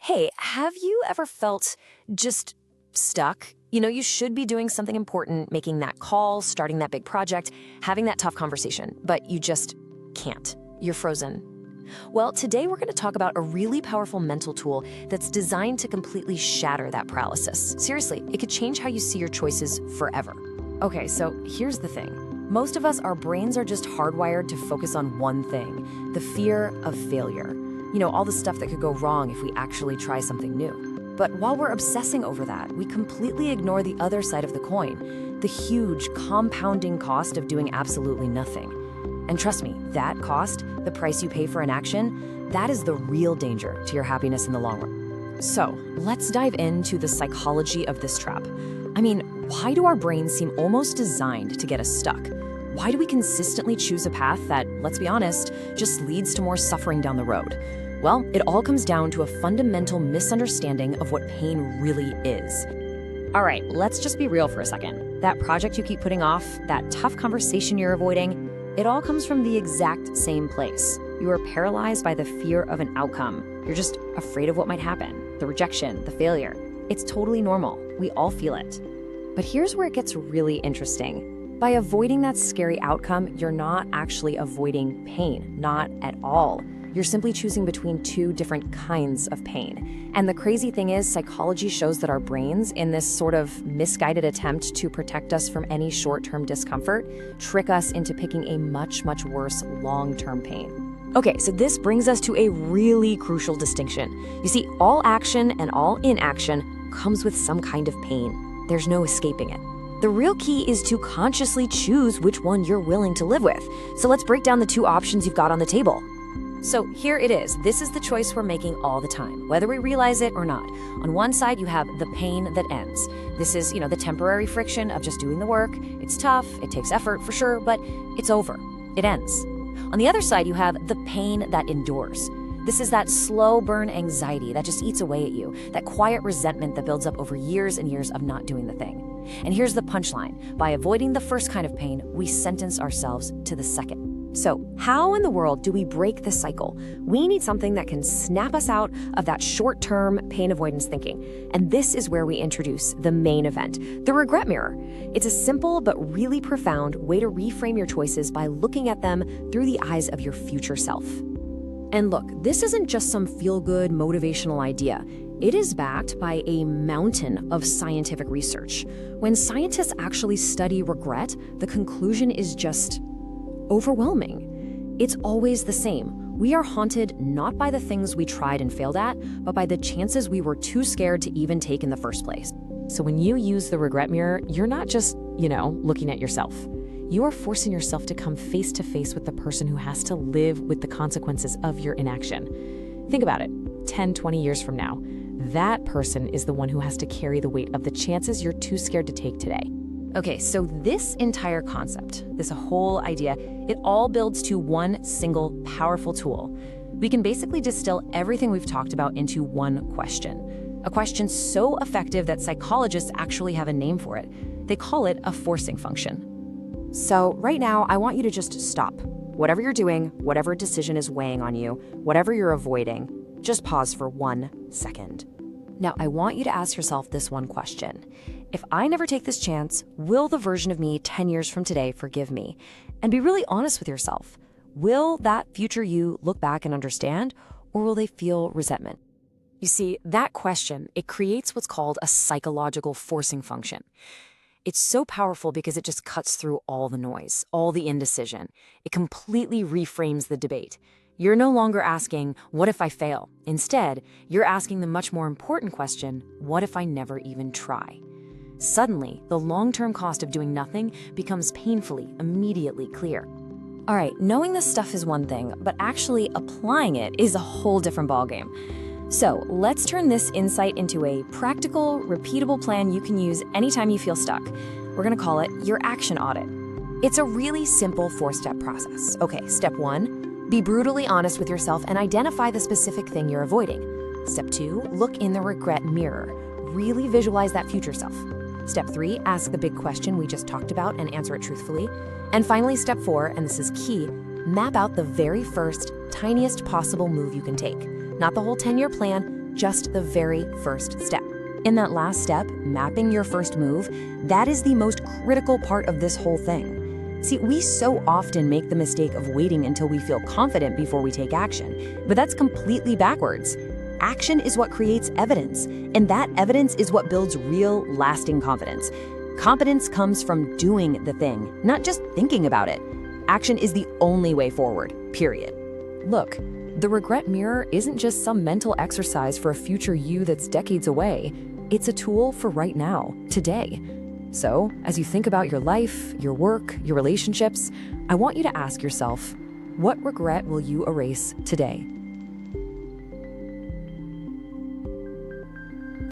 Hey, have you ever felt just stuck? You should be doing something important, making that call, starting that big project, having that tough conversation, but you just can't. You're frozen. Well, today we're going to talk about a really powerful mental tool that's designed to completely shatter that paralysis. Seriously, it could change how you see your choices forever. Okay, so here's the thing. Most of us, our brains are just hardwired to focus on one thing, the fear of failure. All the stuff that could go wrong if we actually try something new. But while we're obsessing over that, we completely ignore the other side of the coin, the huge compounding cost of doing absolutely nothing. And trust me, that cost, the price you pay for inaction, that is the real danger to your happiness in the long run. So let's dive into the psychology of this trap. Why do our brains seem almost designed to get us stuck? Why do we consistently choose a path that, let's be honest, just leads to more suffering down the road? Well, it all comes down to a fundamental misunderstanding of what pain really is. All right, let's just be real for a second. That project you keep putting off, that tough conversation you're avoiding, it all comes from the exact same place. You are paralyzed by the fear of an outcome. You're just afraid of what might happen, the rejection, the failure. It's totally normal. We all feel it. But here's where it gets really interesting. By avoiding that scary outcome, you're not actually avoiding pain, not at all. You're simply choosing between two different kinds of pain. And the crazy thing is, psychology shows that our brains, in this sort of misguided attempt to protect us from any short-term discomfort, trick us into picking a much, much worse long-term pain. Okay, so this brings us to a really crucial distinction. You see, all action and all inaction comes with some kind of pain. There's no escaping it. The real key is to consciously choose which one you're willing to live with. So let's break down the two options you've got on the table. So here it is. This is the choice we're making all the time, whether we realize it or not. On one side, you have the pain that ends. This is, the temporary friction of just doing the work. It's tough, it takes effort for sure, but it's over. It ends. On the other side, you have the pain that endures. This is that slow burn anxiety that just eats away at you, that quiet resentment that builds up over years and years of not doing the thing. And here's the punchline. By avoiding the first kind of pain, we sentence ourselves to the second. So how in the world do we break this cycle? We need something that can snap us out of that short-term pain avoidance thinking. And this is where we introduce the main event, the regret mirror. It's a simple but really profound way to reframe your choices by looking at them through the eyes of your future self. And look, this isn't just some feel-good motivational idea. It is backed by a mountain of scientific research. When scientists actually study regret, the conclusion is just overwhelming. It's always the same. We are haunted not by the things we tried and failed at, but by the chances we were too scared to even take in the first place. So when you use the regret mirror, you're not just, looking at yourself. You are forcing yourself to come face to face with the person who has to live with the consequences of your inaction. Think about it. 10, 20 years from now, that person is the one who has to carry the weight of the chances you're too scared to take today. Okay, so this entire concept, this whole idea, it all builds to one single powerful tool. We can basically distill everything we've talked about into one question. A question so effective that psychologists actually have a name for it. They call it a forcing function. So right now, I want you to just stop. Whatever you're doing, whatever decision is weighing on you, whatever you're avoiding, just pause for 1 second. Now, I want you to ask yourself this one question. If I never take this chance, will the version of me 10 years from today forgive me? And be really honest with yourself. Will that future you look back and understand, or will they feel resentment? You see, that question, it creates what's called a psychological forcing function. It's so powerful because it just cuts through all the noise, all the indecision. It completely reframes the debate. You're no longer asking, what if I fail? Instead, you're asking the much more important question, what if I never even try? Suddenly, the long-term cost of doing nothing becomes painfully, immediately clear. All right, knowing this stuff is one thing, but actually applying it is a whole different ballgame. So let's turn this insight into a practical, repeatable plan you can use anytime you feel stuck. We're gonna call it your action audit. It's a really simple 4-step process. Okay, step 1, be brutally honest with yourself and identify the specific thing you're avoiding. Step 2, look in the regret mirror. Really visualize that future self. Step 3, ask the big question we just talked about and answer it truthfully. And finally, step 4, and this is key, map out the very first, tiniest possible move you can take. Not the whole 10-year plan, just the very first step. In that last step, mapping your first move, that is the most critical part of this whole thing. See, we so often make the mistake of waiting until we feel confident before we take action, but that's completely backwards. Action is what creates evidence, and that evidence is what builds real, lasting confidence. Confidence comes from doing the thing, not just thinking about it. Action is the only way forward, period. Look, the regret mirror isn't just some mental exercise for a future you that's decades away. It's a tool for right now, today. So, as you think about your life, your work, your relationships, I want you to ask yourself, what regret will you erase today?